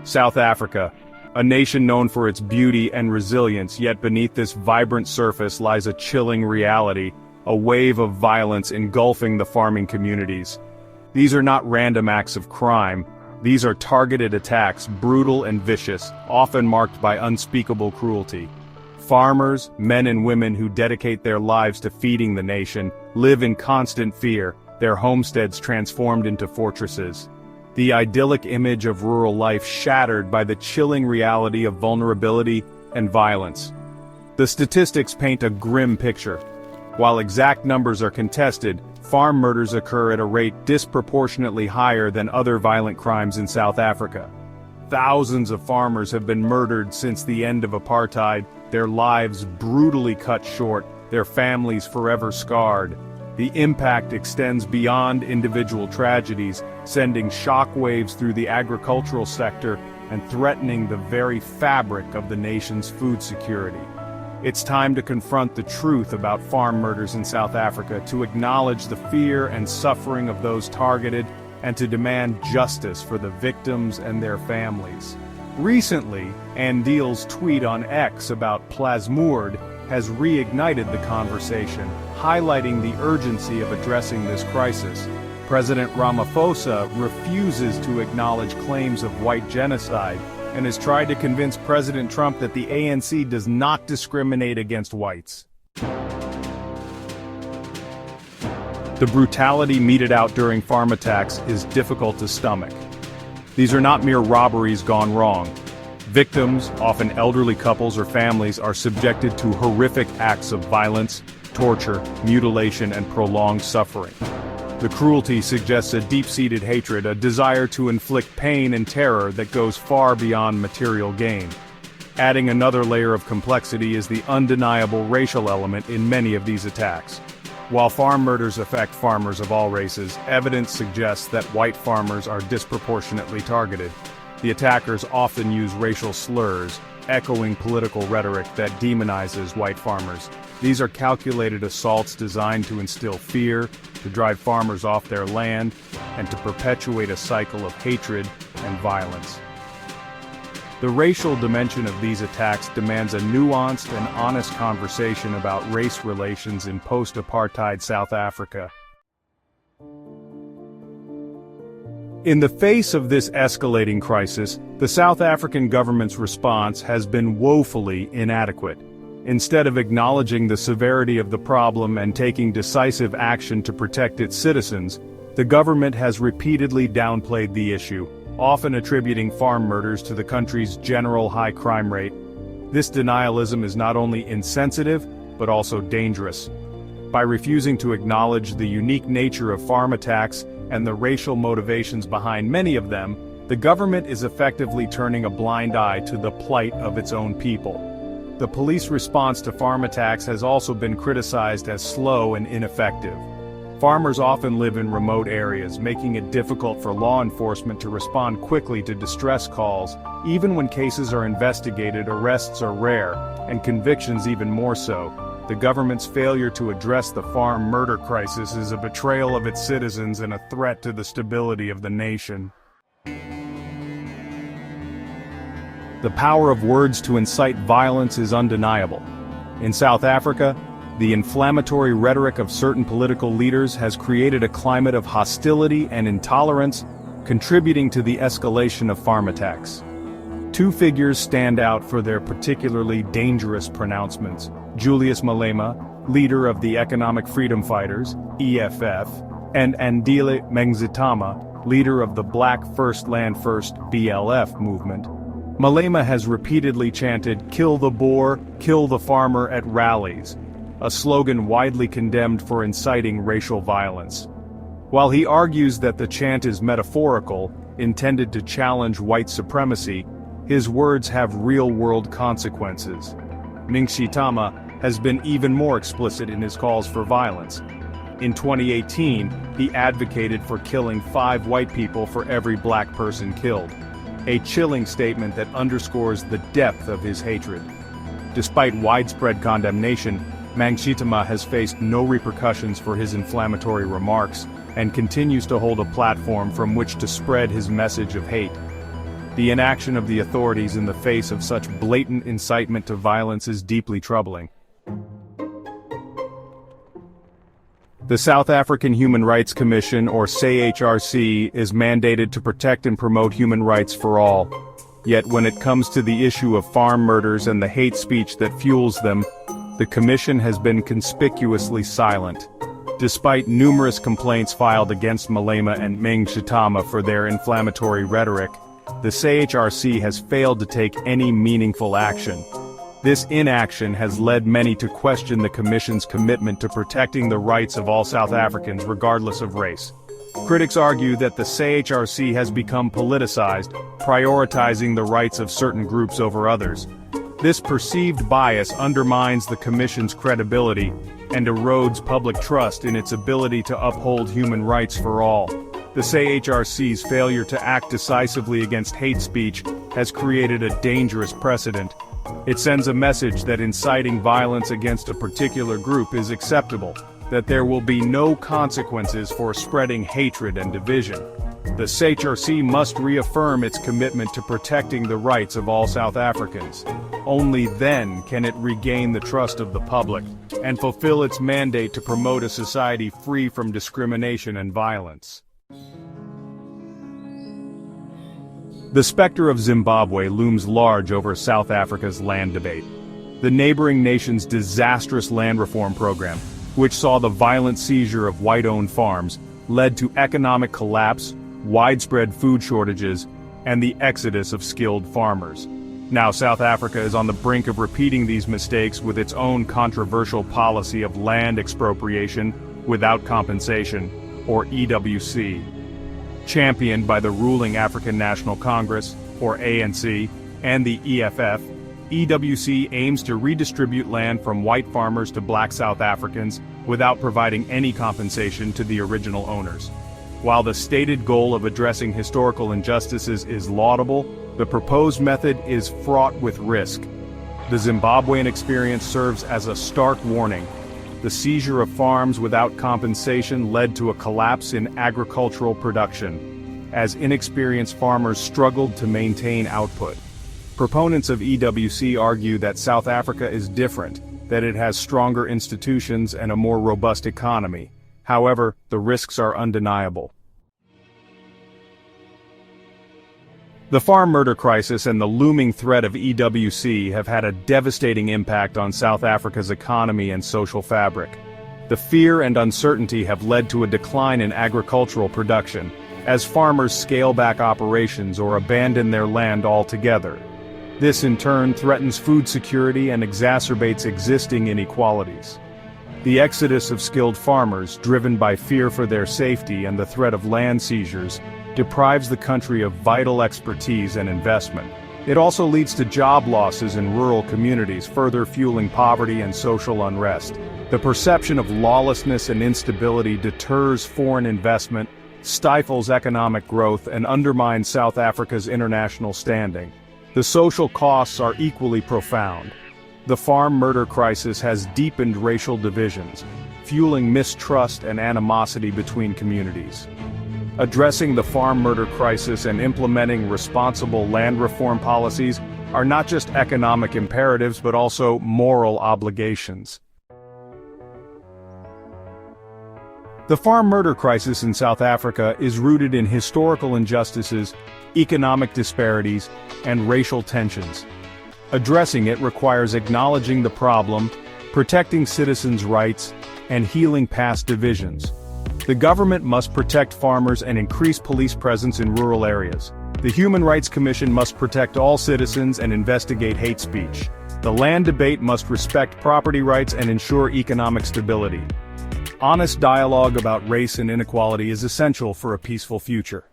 South Africa, a nation known for its beauty and resilience, yet beneath this vibrant surface lies a chilling reality, a wave of violence engulfing the farming communities. These are not random acts of crime, these are targeted attacks, brutal and vicious, often marked by unspeakable cruelty. Farmers, men and women who dedicate their lives to feeding the nation, live in constant fear, their homesteads transformed into fortresses. The idyllic image of rural life shattered by the chilling reality of vulnerability and violence. The statistics paint a grim picture. While exact numbers are contested, farm murders occur at a rate disproportionately higher than other violent crimes in South Africa. Thousands of farmers have been murdered since the end of apartheid, their lives brutally cut short, their families forever scarred. The impact extends beyond individual tragedies, sending shockwaves through the agricultural sector and threatening the very fabric of the nation's food security. It's time to confront the truth about farm murders in South Africa, to acknowledge the fear and suffering of those targeted, and to demand justice for the victims and their families. Recently, Andeel's tweet on X about Plasmoord has reignited the conversation, highlighting the urgency of addressing this crisis. President Ramaphosa refuses to acknowledge claims of white genocide and has tried to convince President Trump that the ANC does not discriminate against whites. The brutality meted out during farm attacks is difficult to stomach. These are not mere robberies gone wrong. Victims, often elderly couples or families, are subjected to horrific acts of violence, torture, mutilation, and prolonged suffering. The cruelty suggests a deep-seated hatred, a desire to inflict pain and terror that goes far beyond material gain. Adding another layer of complexity is the undeniable racial element in many of these attacks. While farm murders affect farmers of all races, evidence suggests that white farmers are disproportionately targeted. The attackers often use racial slurs, echoing political rhetoric that demonizes white farmers. These are calculated assaults designed to instill fear, to drive farmers off their land, and to perpetuate a cycle of hatred and violence. The racial dimension of these attacks demands a nuanced and honest conversation about race relations in post-apartheid South Africa. In the face of this escalating crisis, the South African government's response has been woefully inadequate. Instead of acknowledging the severity of the problem and taking decisive action to protect its citizens, the government has repeatedly downplayed the issue, often attributing farm murders to the country's general high crime rate. This denialism is not only insensitive, but also dangerous. By refusing to acknowledge the unique nature of farm attacks and the racial motivations behind many of them, the government is effectively turning a blind eye to the plight of its own people. The police response to farm attacks has also been criticized as slow and ineffective. Farmers often live in remote areas, making it difficult for law enforcement to respond quickly to distress calls. Even when cases are investigated, arrests are rare, and convictions even more so. The government's failure to address the farm murder crisis is a betrayal of its citizens and a threat to the stability of the nation. The power of words to incite violence is undeniable. In South Africa, the inflammatory rhetoric of certain political leaders has created a climate of hostility and intolerance, contributing to the escalation of farm attacks. Two figures stand out for their particularly dangerous pronouncements: Julius Malema, leader of the Economic Freedom Fighters, EFF, and Andile Mngxitama, leader of the Black First Land First, BLF movement. Malema has repeatedly chanted "Kill the Boer, kill the farmer" at rallies, a slogan widely condemned for inciting racial violence. While he argues that the chant is metaphorical, intended to challenge white supremacy, his words have real-world consequences. Mngxitama has been even more explicit in his calls for violence. In 2018, he advocated for killing 5 white people for every black person killed, a chilling statement that underscores the depth of his hatred. Despite widespread condemnation, Mngxitama has faced no repercussions for his inflammatory remarks and continues to hold a platform from which to spread his message of hate. The inaction of the authorities in the face of such blatant incitement to violence is deeply troubling. The South African Human Rights Commission, or SAHRC, is mandated to protect and promote human rights for all. Yet when it comes to the issue of farm murders and the hate speech that fuels them, the Commission has been conspicuously silent. Despite numerous complaints filed against Malema and Ming Chitama for their inflammatory rhetoric, the SAHRC has failed to take any meaningful action. This inaction has led many to question the Commission's commitment to protecting the rights of all South Africans regardless of race. Critics argue that the SAHRC has become politicized, prioritizing the rights of certain groups over others. This perceived bias undermines the Commission's credibility and erodes public trust in its ability to uphold human rights for all. The SAHRC's failure to act decisively against hate speech has created a dangerous precedent. It sends a message that inciting violence against a particular group is acceptable, that there will be no consequences for spreading hatred and division. The SAHRC must reaffirm its commitment to protecting the rights of all South Africans. Only then can it regain the trust of the public and fulfill its mandate to promote a society free from discrimination and violence. The specter of Zimbabwe looms large over South Africa's land debate. The neighboring nation's disastrous land reform program, which saw the violent seizure of white-owned farms, led to economic collapse, widespread food shortages, and the exodus of skilled farmers. Now South Africa is on the brink of repeating these mistakes with its own controversial policy of land expropriation without compensation, or EWC. Championed by the ruling African National Congress, or ANC, and the EFF, EWC aims to redistribute land from white farmers to black South Africans without providing any compensation to the original owners. While the stated goal of addressing historical injustices is laudable, the proposed method is fraught with risk. The Zimbabwean experience serves as a stark warning. The seizure of farms without compensation led to a collapse in agricultural production, as inexperienced farmers struggled to maintain output. Proponents of EWC argue that South Africa is different, that it has stronger institutions and a more robust economy. However, the risks are undeniable. The farm murder crisis and the looming threat of EWC have had a devastating impact on South Africa's economy and social fabric. The fear and uncertainty have led to a decline in agricultural production, as farmers scale back operations or abandon their land altogether. This in turn threatens food security and exacerbates existing inequalities. The exodus of skilled farmers, driven by fear for their safety and the threat of land seizures, deprives the country of vital expertise and investment. It also leads to job losses in rural communities, further fueling poverty and social unrest. The perception of lawlessness and instability deters foreign investment, stifles economic growth, and undermines South Africa's international standing. The social costs are equally profound. The farm murder crisis has deepened racial divisions, fueling mistrust and animosity between communities. Addressing the farm murder crisis and implementing responsible land reform policies are not just economic imperatives but also moral obligations. The farm murder crisis in South Africa is rooted in historical injustices, economic disparities, and racial tensions. Addressing it requires acknowledging the problem, protecting citizens' rights, and healing past divisions. The government must protect farmers and increase police presence in rural areas. The Human Rights Commission must protect all citizens and investigate hate speech. The land debate must respect property rights and ensure economic stability. Honest dialogue about race and inequality is essential for a peaceful future.